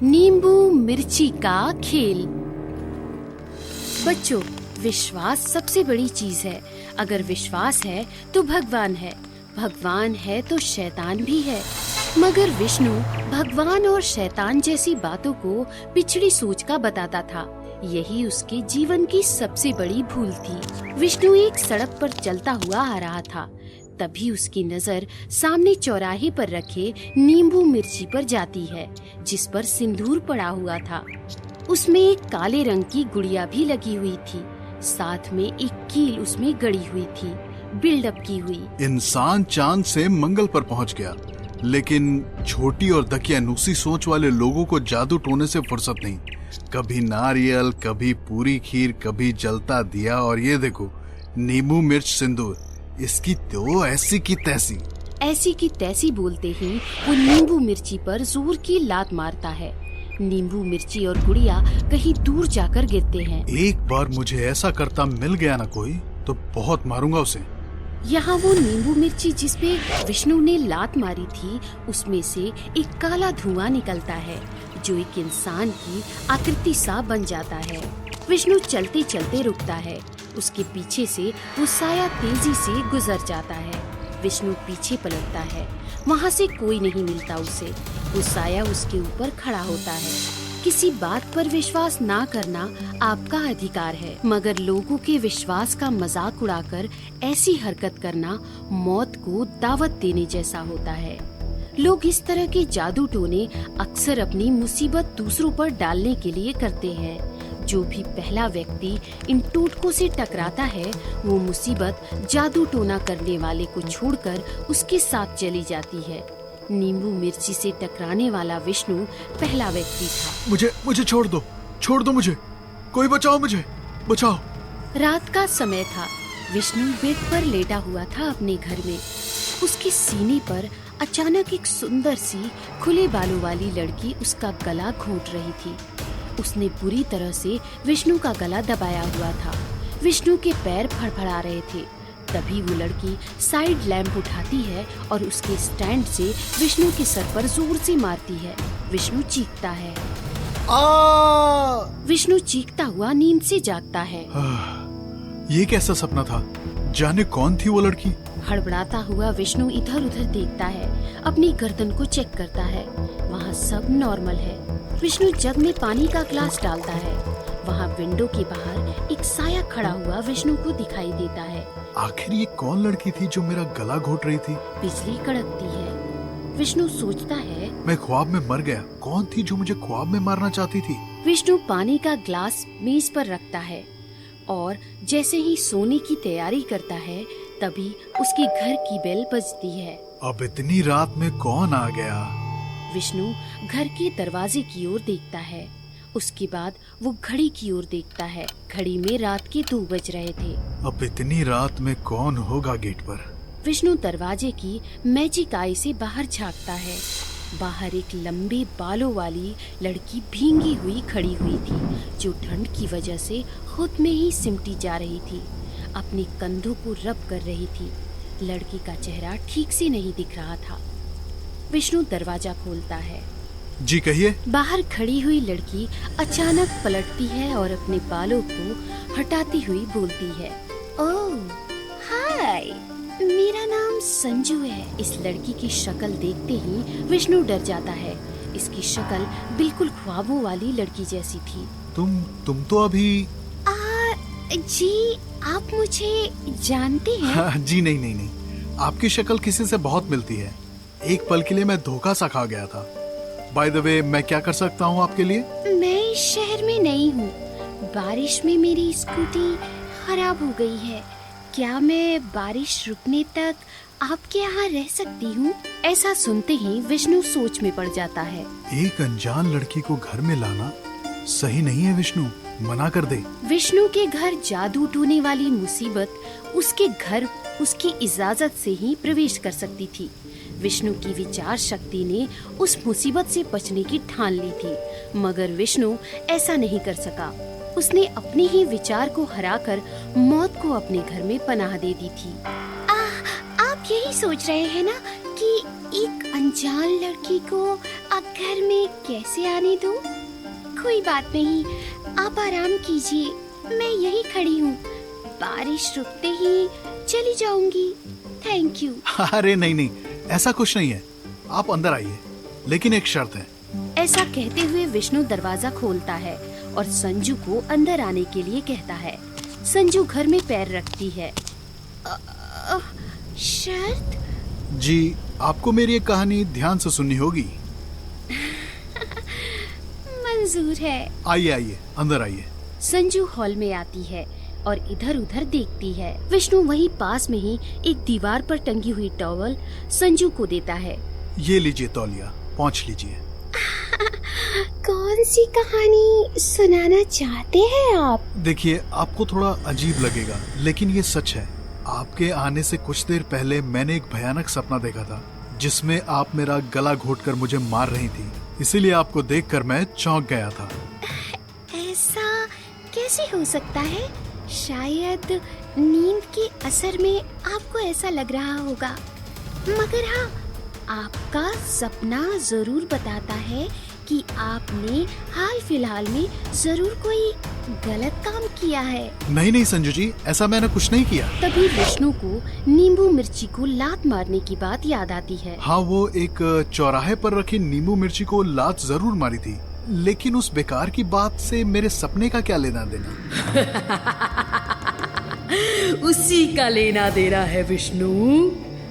नींबू मिर्ची का खेल। बच्चों, विश्वास सबसे बड़ी चीज है। अगर विश्वास है तो भगवान है, भगवान है तो शैतान भी है। मगर विष्णु भगवान और शैतान जैसी बातों को पिछड़ी सोच का बताता था। यही उसके जीवन की सबसे बड़ी भूल थी। विष्णु एक सड़क पर चलता हुआ आ रहा था। तभी उसकी नजर सामने चौराहे पर रखे नींबू मिर्ची पर जाती है, जिस पर सिंदूर पड़ा हुआ था। उसमें एक काले रंग की गुड़िया भी लगी हुई थी। साथ में एक कील उसमें गड़ी हुई थी, बिल्डअप की हुई। इंसान चांद से मंगल पर पहुंच गया, लेकिन छोटी और दकियानूसी सोच वाले लोगों को जादू टोने से फुर्सत नहीं। कभी नारियल, कभी पूरी खीर, कभी जलता दिया, और ये देखो नींबू मिर्च सिंदूर। इसकी तो ऐसी की तैसी बोलते ही वो नींबू मिर्ची पर जोर की लात मारता है। नींबू मिर्ची और गुड़िया कहीं दूर जाकर गिरते हैं। एक बार मुझे ऐसा करता मिल गया ना कोई, तो बहुत मारूंगा उसे। यहाँ वो नींबू मिर्ची जिस पे विष्णु ने लात मारी थी, उसमें से एक काला धुआं निकलता है, जो एक इंसान की आकृति सा बन जाता है। विष्णु चलते चलते रुकता है। उसके पीछे से वो साया तेजी से गुजर जाता है। विष्णु पीछे पलटता है। वहाँ से कोई नहीं मिलता उसे। वो साया उसके ऊपर खड़ा होता है। किसी बात पर विश्वास ना करना आपका अधिकार है, मगर लोगों के विश्वास का मजाक उड़ाकर ऐसी हरकत करना मौत को दावत देने जैसा होता है। लोग इस तरह के जादू टोने अक्सर अपनी मुसीबत दूसरों पर डालने के लिए करते हैं। जो भी पहला व्यक्ति इन टोटकों से टकराता है, वो मुसीबत जादू टोना करने वाले को छोड़कर उसके साथ चली जाती है। नींबू मिर्ची से टकराने वाला विष्णु पहला व्यक्ति था। मुझे छोड़ दो मुझे, कोई बचाओ, मुझे बचाओ। रात का समय था। विष्णु बेड पर लेटा हुआ था अपने घर में। उसके सीने पर अचानक एक सुंदर सी खुले बालों वाली लड़की उसका गला घोंट रही थी। उसने बुरी तरह से विष्णु का गला दबाया हुआ था। विष्णु के पैर फड़फड़ा रहे थे। तभी वो लड़की साइड लैंप उठाती है और उसके स्टैंड से विष्णु के सर पर जोर से मारती है। विष्णु चीखता है। विष्णु चीखता हुआ नींद से जागता है। ये कैसा सपना था? जाने कौन थी वो लड़की? हड़बड़ाता हुआ विष्णु इधर उधर देखता है। अपनी गर्दन को चेक करता है। वहाँ सब नॉर्मल है। विष्णु जग में पानी का ग्लास डालता है। वहाँ विंडो के बाहर एक साया खड़ा हुआ विष्णु को दिखाई देता है। आखिर ये कौन लड़की थी जो मेरा गला घोट रही थी? बिजली कड़कती है। विष्णु सोचता है, मैं ख्वाब में मर गया। कौन थी जो मुझे ख्वाब में मारना चाहती थी? विष्णु पानी का ग्लास मेज पर रखता है और जैसे ही सोने की तैयारी करता है, तभी उसके घर की बेल बजती है। अब इतनी रात में कौन आ गया? विष्णु घर के दरवाजे की ओर देखता है। उसके बाद वो घड़ी की ओर देखता है। घड़ी में रात के 2 बज रहे थे। अब इतनी रात में कौन होगा गेट पर? विष्णु दरवाजे की मैजिक आई से बाहर झांकता है। बाहर एक लंबे बालों वाली लड़की भींगी हुई खड़ी हुई थी, जो ठंड की वजह से खुद में ही सिमटी जा रही थी। अपने कंधों को रब कर रही थी। लड़की का चेहरा ठीक से नहीं दिख रहा था। विष्णु दरवाजा खोलता है। जी कहिए। बाहर खड़ी हुई लड़की अचानक पलटती है और अपने बालों को हटाती हुई बोलती है, ओह हाय, मेरा नाम संजू है। इस लड़की की शक्ल देखते ही विष्णु डर जाता है। इसकी शक्ल बिल्कुल ख्वाबों वाली लड़की जैसी थी। तुम तो अभी जी, आप मुझे जानते हैं? हाँ, जी नहीं, आपकी शक्ल किसी से बहुत मिलती है। एक पल के लिए मैं धोखा सा खा गया था। बाय द वे, मैं क्या कर सकता हूँ आपके लिए? मैं इस शहर में नई हूँ। बारिश में मेरी स्कूटी खराब हो गई है। क्या मैं बारिश रुकने तक आपके यहाँ रह सकती हूँ? ऐसा सुनते ही विष्णु सोच में पड़ जाता है। एक अनजान लड़की को घर में लाना सही नहीं है विष्णु, मना कर दे। विष्णु के घर जादू टोने वाली मुसीबत उसके घर उसकी इजाजत से ही प्रवेश कर सकती थी। विष्णु की विचार शक्ति ने उस मुसीबत से बचने की ठान ली थी, मगर विष्णु ऐसा नहीं कर सका। उसने अपने ही विचार को हराकर मौत को अपने घर में पनाह दे दी थी। आप यही सोच रहे हैं ना कि एक अनजान लड़की को घर में कैसे आने दूं? कोई बात नहीं, आप आराम कीजिए, मैं यही खड़ी हूँ। बारिश रुकते ही चली जाऊंगी। Thank you. अरे नहीं नहीं, ऐसा कुछ नहीं है, आप अंदर आइए, लेकिन एक शर्त है। ऐसा कहते हुए विष्णु दरवाजा खोलता है और संजू को अंदर आने के लिए कहता है। संजू घर में पैर रखती है। शर्त? जी, आपको मेरी एक कहानी ध्यान से सुननी होगी। मंजूर है। आइए आइए, अंदर आइए। संजू हॉल में आती है और इधर उधर देखती है। विष्णु वहीं पास में ही एक दीवार पर टंगी हुई टॉवल संजू को देता है। ये लीजिए तौलिया, पोंछ लीजिए। कौन सी कहानी सुनाना चाहते हैं आप? देखिए, आपको थोड़ा अजीब लगेगा, लेकिन ये सच है। आपके आने से कुछ देर पहले मैंने एक भयानक सपना देखा था, जिसमें आप मेरा गला घोटकर मुझे मार रही थी। इसीलिए आपको देखकर मैं चौंक गया था। ऐसा कैसे हो सकता है? शायद नींद के असर में आपको ऐसा लग रहा होगा, मगर हाँ, आपका सपना जरूर बताता है कि आपने हाल फिलहाल में जरूर कोई गलत काम किया है। नहीं नहीं संजू जी, ऐसा मैंने कुछ नहीं किया। तभी विष्णु को नींबू मिर्ची को लात मारने की बात याद आती है। हाँ, वो एक चौराहे पर रखी नींबू मिर्ची को लात जरूर मारी थी, लेकिन उस बेकार की बात से मेरे सपने का क्या लेना देना? उसी का लेना देना है विष्णु।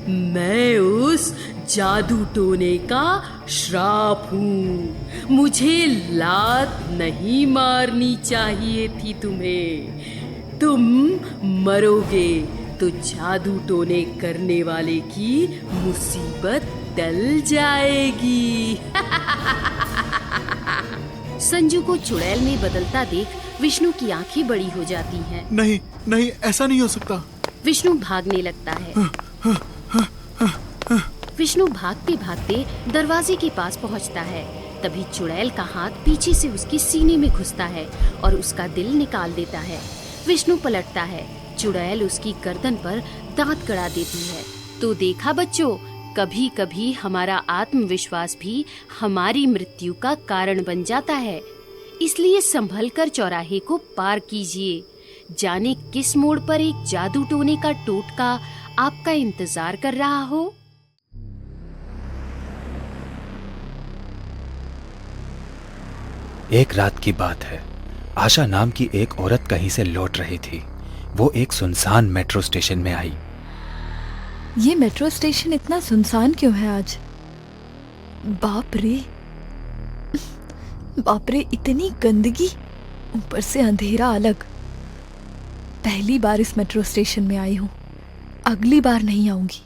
मैं उस जादू टोने का श्राप हूँ। मुझे लात नहीं मारनी चाहिए थी तुम्हें। तुम मरोगे तो जादू टोने करने वाले की मुसीबत टल जाएगी। संजू को चुड़ैल में बदलता देख विष्णु की आंखें बड़ी हो जाती हैं। नहीं नहीं, ऐसा नहीं हो सकता। विष्णु भागने लगता है। विष्णु भागते भागते दरवाजे के पास पहुंचता है। तभी चुड़ैल का हाथ पीछे से उसके सीने में घुसता है और उसका दिल निकाल देता है। विष्णु पलटता है। चुड़ैल उसकी गर्दन पर दांत गड़ा देती है। तो देखा बच्चों, कभी कभी हमारा आत्मविश्वास भी हमारी मृत्यु का कारण बन जाता है। इसलिए संभलकर चौराहे को पार कीजिए। जाने किस मोड़ पर एक जादू टोने का टोटका आपका इंतजार कर रहा हो। एक रात की बात है। आशा नाम की एक औरत कहीं से लौट रही थी। वो एक सुनसान मेट्रो स्टेशन में आई। ये मेट्रो स्टेशन इतना सुनसान क्यों है आज? बाप रे, बाप रे, इतनी गंदगी, ऊपर से अंधेरा अलग। पहली बार इस मेट्रो स्टेशन में आई हूँ, अगली बार नहीं आऊंगी।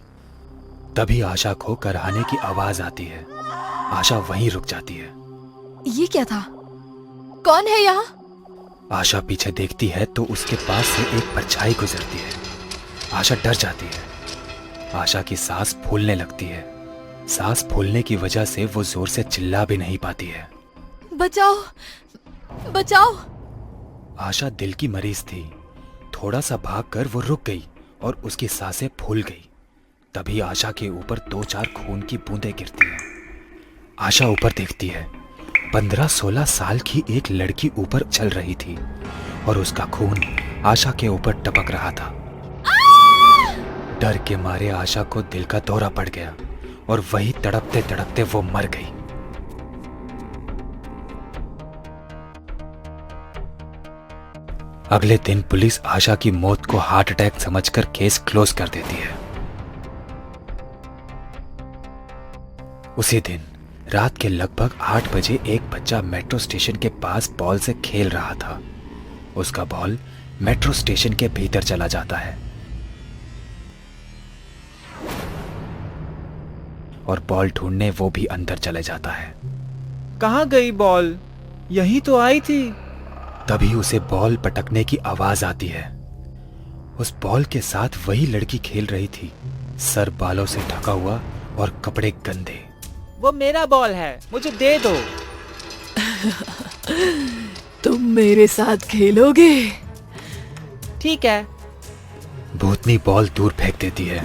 तभी आशा को कराहने की आवाज आती है। आशा वहीं रुक जाती है। ये क्या था? कौन है यहाँ? आशा पीछे देखती है तो उसके पास से एक परछाई गुजरती है। आशा डर जाती है। आशा की सांस फूलने लगती है। सांस फूलने की वजह से वो जोर से चिल्ला भी नहीं पाती है। बचाओ, बचाओ! आशा दिल की मरीज थी। थोड़ा सा भागकर वो रुक गई और उसकी सांसें फूल गई। तभी आशा के ऊपर 2-4 खून की बूंदें गिरती हैं। आशा ऊपर देखती है। 15-16 साल की एक लड़की ऊपर चल रही थी और उसका खून आशा के ऊपर टपक रहा था। डर के मारे आशा को दिल का दौरा पड़ गया और वही तड़पते तड़पते वो मर गई। अगले दिन पुलिस आशा की मौत को हार्ट अटैक समझकर केस क्लोज कर देती है। उसी दिन रात के लगभग 8 बजे एक बच्चा मेट्रो स्टेशन के पास बॉल से खेल रहा था। उसका बॉल मेट्रो स्टेशन के भीतर चला जाता है और बॉल ढूंढने वो भी अंदर चले जाता है। कहाँ गई बॉल? यही तो आई थी। तभी उसे बॉल पटकने की आवाज आती है। उस बॉल के साथ वही लड़की खेल रही थी, सर बालों से ढका हुआ और कपड़े गंदे। वो मेरा बॉल है, मुझे दे दो। तुम मेरे साथ खेलोगे? ठीक है। भूतनी बॉल दूर फेंक देती है।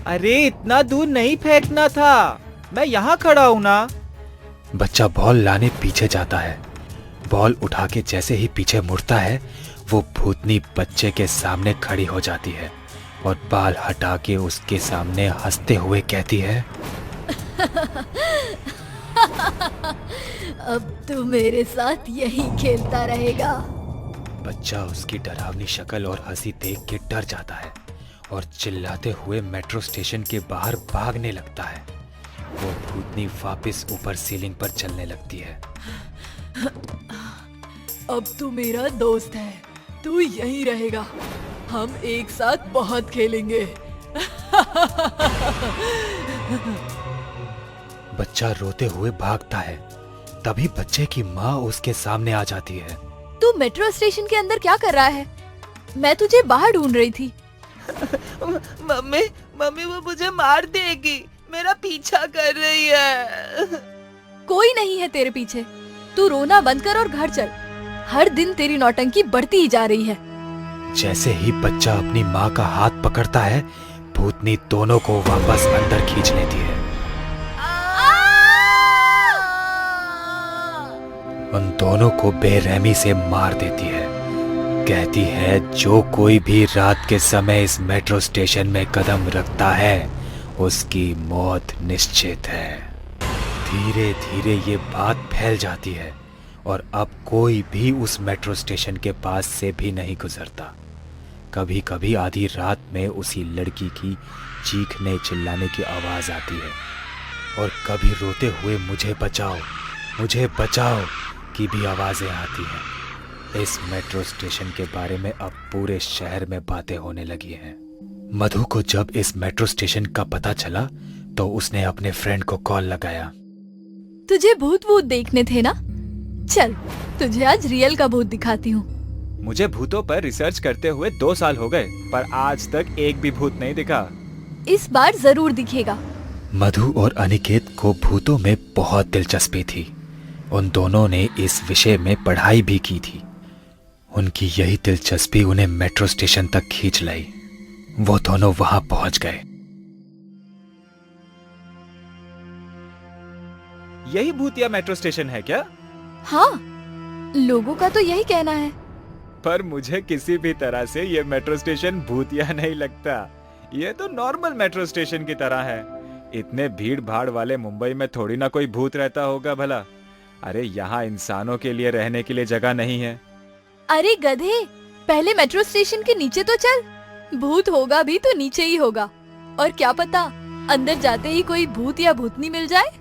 अरे इतना दूर नहीं फेंकना था, मैं यहाँ खड़ा हूँ ना। बच्चा बॉल लाने पीछे जाता है। बॉल उठा के जैसे ही पीछे मुड़ता है, वो भूतनी बच्चे के सामने खड़ी हो जाती है और बाल हटा के उसके सामने हंसते हुए कहती है, अब तो मेरे साथ यही खेलता रहेगा। बच्चा उसकी डरावनी शक्ल और हंसी देख के डर जाता है और चिल्लाते हुए मेट्रो स्टेशन के बाहर भागने लगता है। वो भूतनी वापस ऊपर सीलिंग पर चलने लगती है। अब तू मेरा दोस्त है, तू यहीं रहेगा। हम एक साथ बहुत खेलेंगे। बच्चा रोते हुए भागता है। तभी बच्चे की माँ उसके सामने आ जाती है। तू मेट्रो स्टेशन के अंदर क्या कर रहा है? मैं तुझे बाहर ढूंढ रही थी। मम्मी मम्मी वो मुझे मार देगी, मेरा पीछा कर रही है। कोई नहीं है तेरे पीछे। तू रोना बंद कर और घर चल। हर दिन तेरी नौटंकी बढ़ती ही जा रही है। जैसे ही बच्चा अपनी माँ का हाथ पकड़ता है, भूतनी दोनों को वापस अंदर खींच लेती है। उन दोनों को बेरहमी से मार देती है। कहती है, जो कोई भी रात के समय इस मेट्रो स्टेशन में कदम रखता है, उसकी मौत निश्चित है। धीरे धीरे ये बात फैल जाती है और अब कोई भी उस मेट्रो स्टेशन के पास से भी नहीं गुजरता। कभी कभी आधी रात में उसी लड़की की चीखने चिल्लाने की आवाज आती है और कभी रोते हुए मुझे बचाओ की भी आवाजें आती हैं। इस मेट्रो स्टेशन के बारे में अब पूरे शहर में बातें होने लगी हैं। मधु को जब इस मेट्रो स्टेशन का पता चला तो उसने अपने फ्रेंड को कॉल लगाया। तुझे भूत देखने थे ना? चल, तुझे आज रियल का भूत दिखाती हूँ। मुझे भूतों पर रिसर्च करते हुए 2 साल हो गए, पर आज तक एक भी भूत नहीं दिखा। इस बार जरूर दिखेगा। मधु और अनिकेत को भूतों में बहुत दिलचस्पी थी। उन दोनों ने इस विषय में पढ़ाई भी की थी। उनकी यही दिलचस्पी उन्हें मेट्रो स्टेशन तक खींच लाई। वो दोनों वहां पहुंच गए। यही भूतिया मेट्रो स्टेशन है क्या? हाँ, लोगों का तो यही कहना है। पर मुझे किसी भी तरह से ये मेट्रो स्टेशन भूतिया नहीं लगता। ये तो नॉर्मल मेट्रो स्टेशन की तरह है। इतने भीड़ भाड़ वाले मुंबई में थोड़ी ना कोई भूत रहता होगा भला। अरे यहाँ इंसानों के लिए रहने के लिए जगह नहीं है। अरे गधे, पहले मेट्रो स्टेशन के नीचे तो चल। भूत होगा भी तो नीचे ही होगा। और क्या पता अंदर जाते ही कोई भूत या भूतनी मिल जाए।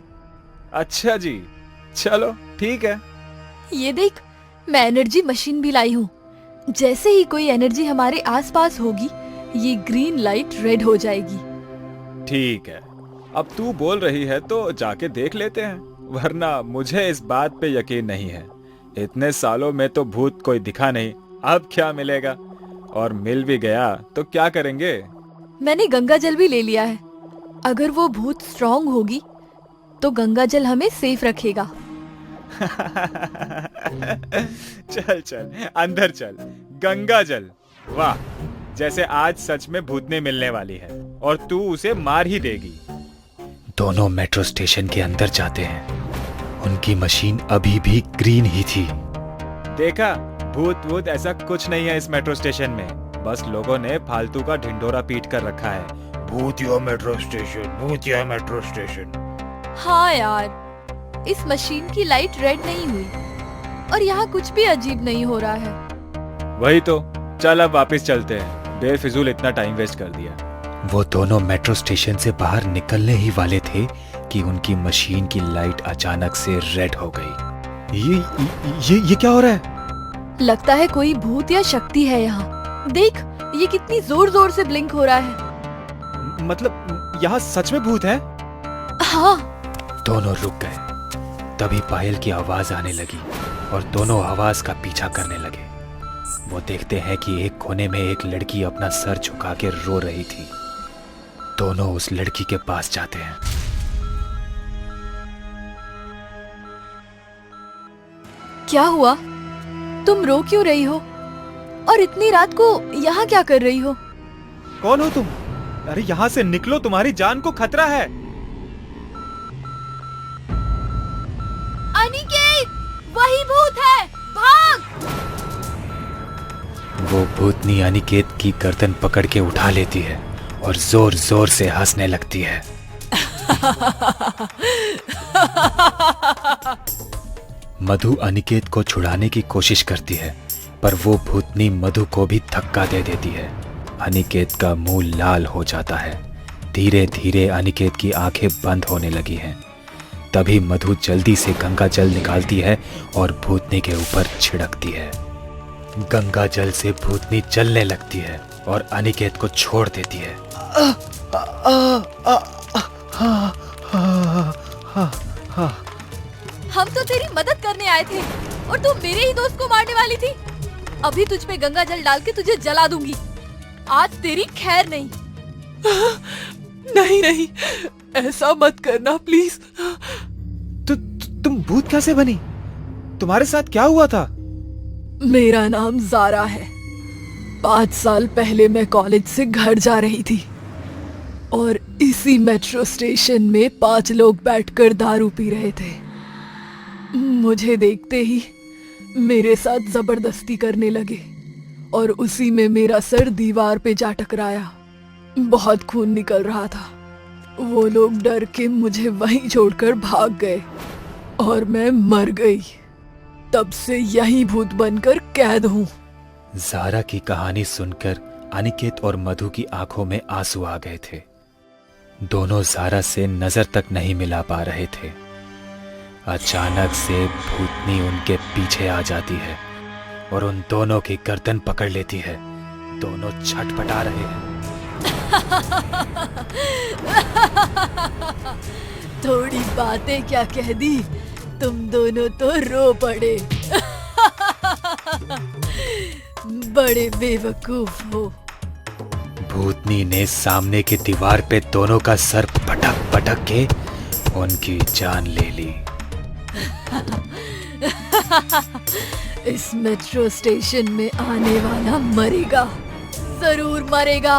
अच्छा जी, चलो ठीक है। ये देख, मैं एनर्जी मशीन भी लाई हूँ। जैसे ही कोई एनर्जी हमारे आसपास होगी, ये ग्रीन लाइट रेड हो जाएगी। ठीक है, अब तू बोल रही है तो जाके देख लेते हैं, वरना मुझे इस बात पे यकीन नहीं है। इतने सालों में तो भूत कोई दिखा नहीं, अब क्या मिलेगा? और मिल भी गया तो क्या करेंगे? मैंने गंगा जल भी ले लिया है। अगर वो भूत स्ट्रांग होगी तो गंगा जल हमें सेफ रखेगा। चल चल अंदर चल। गंगा जल, वाह, जैसे आज सच में भूतनी मिलने वाली है और तू उसे मार ही देगी। दोनों मेट्रो स्टेशन के अंदर जाते हैं। उनकी मशीन अभी भी ग्रीन ही थी। देखा, भूत ऐसा कुछ नहीं है इस मेट्रो स्टेशन में। बस लोगों ने फालतू का ढिंढोरा पीट कर रखा है। भूतिया मेट्रो स्टेशन, भूतिया मेट्रो स्टेशन। हाँ यार, इस मशीन की लाइट रेड नहीं हुई और यहाँ कुछ भी अजीब नहीं हो रहा है। वही तो, चल अब वापस चलते हैं। बेफिजूल इतना टाइम वेस्ट कर दिया। वो दोनों मेट्रो स्टेशन से बाहर निकलने ही वाले थे कि उनकी मशीन की लाइट अचानक से रेड हो गई। ये क्या हो रहा है? लगता है कोई भूत या शक्ति है यहाँ। देख, ये कितनी जोर जोर से ब्लिंक हो रहा है। मतलब यहाँ सच में भूत है? हाँ। दोनों रुक गए। तभी पायल की आवाज आने लगी और दोनों आवाज का पीछा करने लगे। वो देखते हैं कि एक कोने में एक लड़की अपना सर झुका के रो रही थी। दोनों उस लड़की के पास जाते हैं। क्या हुआ? तुम रो क्यों रही हो? और इतनी रात को यहाँ क्या कर रही हो? कौन हो तुम? अरे यहाँ से निकलो, तुम्हारी जान को खतरा है। वो भूतनी अनिकेत की गर्दन पकड़ के उठा लेती है और जोर जोर से हंसने लगती है। मधु अनिकेत को छुड़ाने की कोशिश करती है, पर वो भूतनी मधु को भी धक्का दे देती है। अनिकेत का मुंह लाल हो जाता है। धीरे धीरे अनिकेत की आंखें बंद होने लगी हैं। तभी मधु जल्दी से गंगा जल निकालती है और भूतनी के ऊपर छिड़कती है। गंगा जल से भूतनी जलने लगती है और अनिकेत को छोड़ देती है। हम तो तेरी मदद करने आए थे और तू मेरे ही दोस्त को मारने वाली थी। अभी तुझ पे गंगा जल डाल के तुझे जला दूंगी। आज तेरी खैर नहीं। नहीं नहीं, ऐसा मत करना प्लीज। तुम भूत कैसे बनी? तुम्हारे साथ क्या हुआ था? मेरा नाम ज़ारा है। 5 साल पहले मैं कॉलेज से घर जा रही थी और इसी मेट्रो स्टेशन में 5 लोग बैठकर दारू पी रहे थे। मुझे देखते ही मेरे साथ जबरदस्ती करने लगे और उसी में मेरा सर दीवार पे जा टकराया। बहुत खून निकल रहा था। वो लोग डर के मुझे वहीं छोड़कर भाग गए और मैं मर गई। तब से यही भूत बनकर कैद हूँ। ज़ारा की कहानी सुनकर अनिकेत और मधु की आंखों में आंसू आ गए थे। दोनों ज़ारा से नजर तक नहीं मिला पा रहे थे। अचानक से भूतनी उनके पीछे आ जाती है और उन दोनों की गर्दन पकड़ लेती है। दोनों छटपटा रहे हैं। थोड़ी बातें क्या कह दी, तुम दोनों तो रो पड़े। बड़े बेवकूफ हो। भूतनी ने सामने की दीवार पे दोनों का सर पटक पटक के उनकी जान ले ली। इस मेट्रो स्टेशन में आने वाला मरेगा, जरूर मरेगा।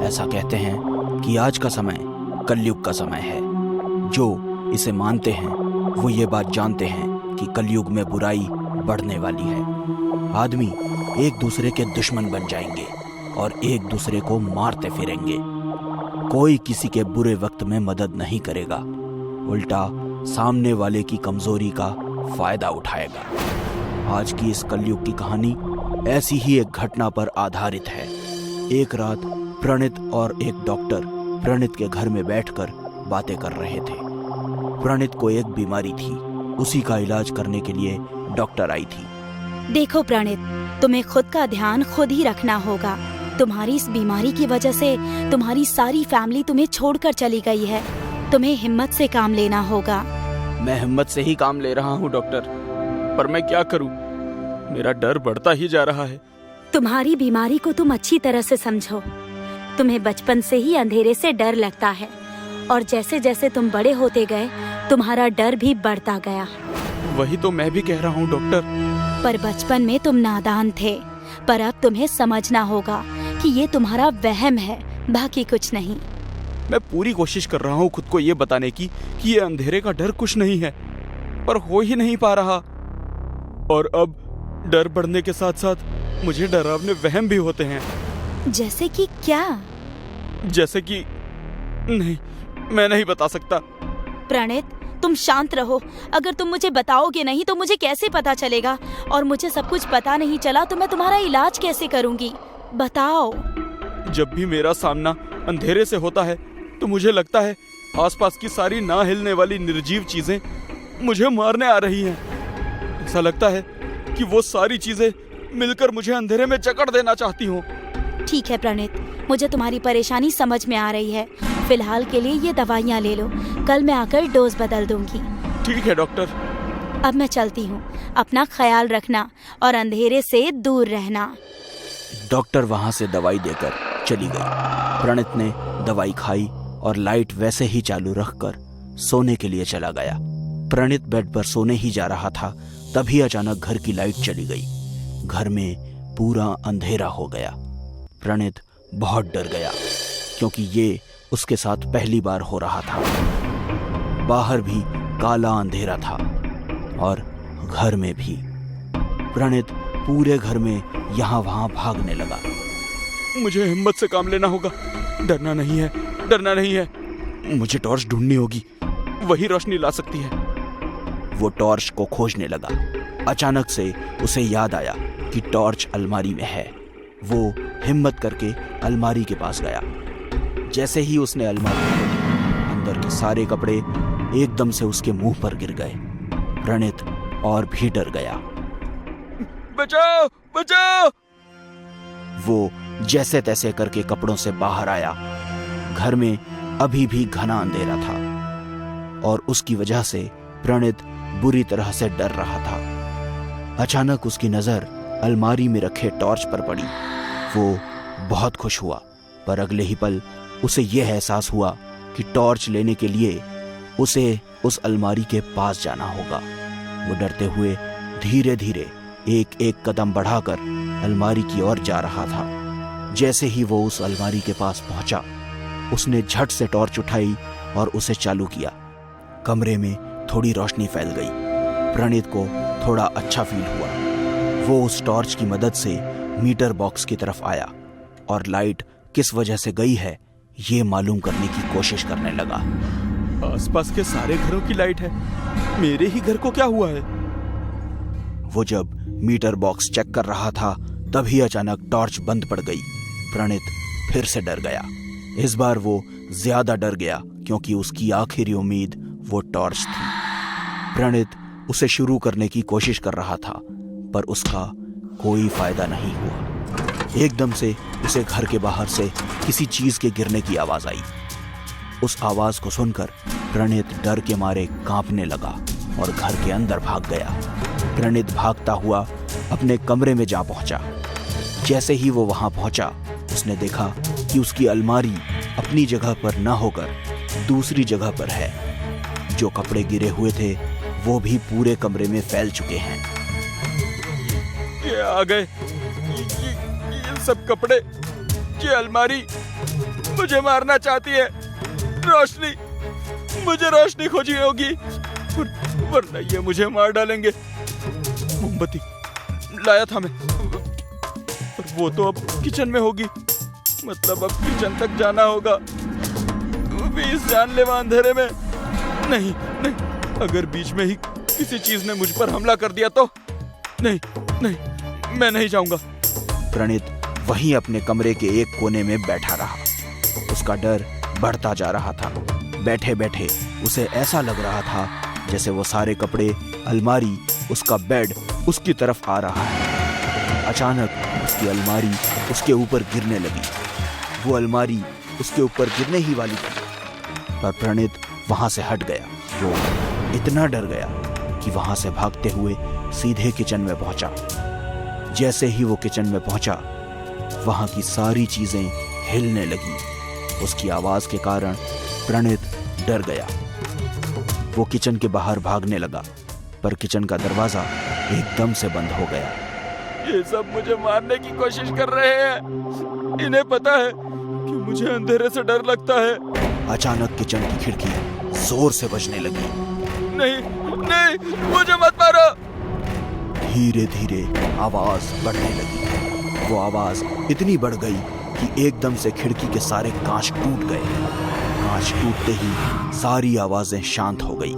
ऐसा कहते हैं कि आज का समय कलयुग का समय है। जो इसे मानते हैं वो ये बात जानते हैं कि कलयुग में बुराई बढ़ने वाली है। आदमी एक दूसरे के दुश्मन बन जाएंगे और एक दूसरे को मारते फिरेंगे। कोई किसी के बुरे वक्त में मदद नहीं करेगा, उल्टा सामने वाले की कमजोरी का फायदा उठाएगा। आज की इस कलयुग की कहानी ऐसी ही एक घटना पर आधारित है। एक रात प्रणित और एक डॉक्टर प्रणित के घर में बैठकर बातें कर रहे थे। प्रणित को एक बीमारी थी, उसी का इलाज करने के लिए डॉक्टर आई थी। देखो प्रणित, तुम्हें खुद का ध्यान खुद ही रखना होगा। तुम्हारी इस बीमारी की वजह से तुम्हारी सारी फैमिली तुम्हें छोड़कर चली गई है। तुम्हें हिम्मत से काम लेना होगा। मैं हिम्मत से ही काम ले रहा हूँ डॉक्टर, पर मैं क्या करूँ? मेरा डर बढ़ता ही जा रहा है। तुम्हारी बीमारी को तुम अच्छी तरह से समझो। तुम्हें बचपन से ही अंधेरे से डर लगता है और जैसे जैसे तुम बड़े होते गए तुम्हारा डर भी बढ़ता गया। वही तो मैं भी कह रहा हूँ डॉक्टर। पर बचपन में तुम नादान थे, पर अब तुम्हें समझना होगा कि ये तुम्हारा वहम है, बाकी कुछ नहीं। मैं पूरी कोशिश कर रहा हूँ खुद को ये बताने की कि ये अंधेरे का डर कुछ नहीं है, पर हो ही नहीं पा रहा। और अब डर बढ़ने के साथ साथ मुझे डरावने वहम भी होते हैं। जैसे कि क्या? जैसे कि नहीं, मैं नहीं बता सकता। प्रणित, तुम शांत रहो। अगर तुम मुझे बताओगे नहीं तो मुझे कैसे पता चलेगा? और मुझे सब कुछ पता नहीं चला तो मैं तुम्हारा इलाज कैसे करूंगी? बताओ। जब भी मेरा सामना अंधेरे से होता है तो मुझे लगता है आसपास की सारी ना हिलने वाली निर्जीव चीजें मुझे मारने आ रही हैं। ऐसा लगता है कि वो सारी चीजें मिलकर मुझे अंधेरे में जकड़ देना चाहती हों। ठीक है प्रणित, मुझे तुम्हारी परेशानी समझ में आ रही है। फिलहाल के लिए ये दवाइयाँ ले लो, कल मैं आकर डोज बदल दूंगी। ठीक है डॉक्टर। अब मैं चलती हूँ। अपना ख्याल रखना और अंधेरे से दूर रहना। डॉक्टर वहां से दवाई देकर चली गई। प्रणित ने दवाई खाई और लाइट वैसे ही चालू रखकर सोने के लिए चला गया। प्रणित बेड पर सोने ही जा रहा था, तभी अचानक घर की लाइट चली गई। घर में पूरा अंधेरा हो गया। प्रणित बहुत डर गया, क्योंकि ये उसके साथ पहली बार हो रहा था। बाहर भी काला अंधेरा था और घर में भी। प्रणित पूरे घर में यहाँ वहां भागने लगा। मुझे हिम्मत से काम लेना होगा, डरना नहीं है, डरना नहीं है। मुझे टॉर्च ढूंढनी होगी, वही रोशनी ला सकती है। वो टॉर्च को खोजने लगा। अचानक से उसे याद आया कि टॉर्च अलमारी में है। वो हिम्मत करके अलमारी के पास गया। जैसे ही उसने अलमारी खोली, अंदर के सारे कपड़े एकदम से उसके मुंह पर गिर गए। प्रणित और भी डर गया। बचाओ, बचाओ! वो जैसे तैसे करके कपड़ों से बाहर आया। घर में अभी भी घना अंधेरा था और उसकी वजह से प्रणित बुरी तरह से डर रहा था। अचानक उसकी नजर अलमारी में रखे टॉर्च पर पड़ी। वो बहुत खुश हुआ, पर अगले ही पल उसे यह एहसास हुआ कि टॉर्च लेने के लिए उसे उस अलमारी के पास जाना होगा। वो डरते हुए धीरे धीरे एक एक कदम बढ़ाकर अलमारी की ओर जा रहा था। जैसे ही वो उस अलमारी के पास पहुंचा, उसने झट से टॉर्च उठाई और उसे चालू किया। कमरे में थोड़ी रोशनी फैल गई। प्रणित को थोड़ा अच्छा फील हुआ। वो उस टॉर्च की मदद से मीटर बॉक्स की तरफ आया और लाइट किस वजह से गई है ये मालूम करने की कोशिश करने लगा। आसपास के सारे घरों की लाइट है, मेरे ही घर को क्या हुआ है? वो जब मीटर बॉक्स चेक कर रहा था, तभी अचानक टॉर्च बंद पड़ गई। प्रणित फिर से डर गया। इस बार वो ज्यादा डर गया, क्योंकि उसकी आखिरी उम्मीद वो टॉर्च थी। प्रणित उसे शुरू करने की कोशिश कर रहा था, पर उसका कोई फायदा नहीं हुआ। एकदम से उसे घर के बाहर से किसी चीज के गिरने की आवाज आई। उस आवाज को सुनकर प्रणित डर के मारे कांपने लगा और घर के अंदर भाग गया। प्रणित भागता हुआ अपने कमरे में जा पहुंचा। जैसे ही वो वहां पहुंचा, उसने देखा कि उसकी अलमारी अपनी जगह पर न होकर दूसरी जगह पर है। जो कपड़े गिरे हुए थे वो भी पूरे कमरे में फैल चुके हैं। ये आ गए, ये सब कपड़े, ये अलमारी मुझे मारना चाहती है। रोशनी, मुझे रोशनी खोजी होगी, वरना ये मुझे मार डालेंगे। मोमबत्ती लाया था मैं, पर वो तो अब किचन में होगी। मतलब अब किचन तक जाना होगा, वो भी इस जानलेवा अंधेरे में। नहीं नहीं, अगर बीच में ही किसी चीज ने मुझ पर हमला कर दिया तो नहीं नहीं, मैं नहीं जाऊंगा। प्रणित वहीं अपने कमरे के एक कोने में बैठा रहा। उसका डर बढ़ता जा रहा था। बैठे बैठे उसे ऐसा लग रहा था जैसे वो सारे कपड़े, अलमारी, उसका बेड उसकी तरफ आ रहा है। अचानक उसकी अलमारी उसके ऊपर गिरने लगी। वो अलमारी उसके ऊपर गिरने ही वाली थी, पर प्रणित वहां से हट गया। वो इतना डर गया कि वहां से भागते हुए सीधे किचन में पहुंचा। जैसे ही वो किचन में पहुंचा, वहां की सारी चीजें हिलने लगी। उसकी आवाज के कारण प्रणित डर गया। वो किचन के बाहर भागने लगा, पर किचन का दरवाजा एकदम से बंद हो गया। ये सब मुझे मारने की कोशिश कर रहे हैं। इन्हें पता है कि मुझे अंधेरे से डर लगता है। अचानक किचन की खिड़की जोर से बजने लगी। नहीं नहीं, मुझे मत मारो। धीरे धीरे आवाज बढ़ने लगी। वो आवाज इतनी बढ़ गई कि एकदम से खिड़की के सारे कांच टूट गए। कांच टूटते ही सारी आवाजें शांत हो गई।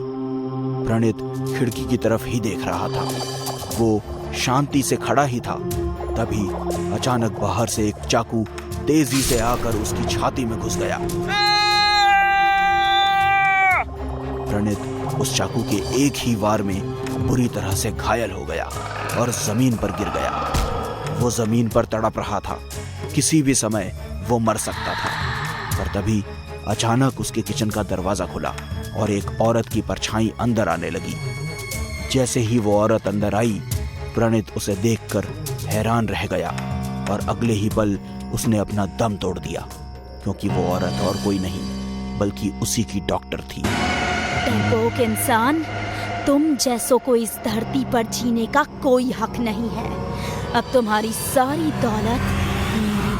प्रणित खिड़की की तरफ ही देख रहा था। वो शांति से खड़ा ही था, तभी अचानक बाहर से एक चाकू तेजी से आकर उसकी छाती में घुस गया। प्रणित उस चाकू के एक ही वार में बुरी तरह से घायल हो गया और जमीन पर गिर गया। वो जमीन पर तड़प रहा था। किसी भी समय वो मर सकता था, पर तभी अचानक उसके किचन का दरवाजा खुला और एक औरत की परछाई अंदर आने लगी। जैसे ही वो औरत अंदर आई, प्रणित उसे देखकर हैरान रह गया और अगले ही पल उसने अपना दम तोड़ दिया, क्योंकि वो औरत और कोई नहीं बल्कि उसी की डॉक्टर थी। डरपोक इंसान, तुम जैसों को इस धरती पर जीने का कोई हक नहीं है। अब तुम्हारी सारी दौलत मेरी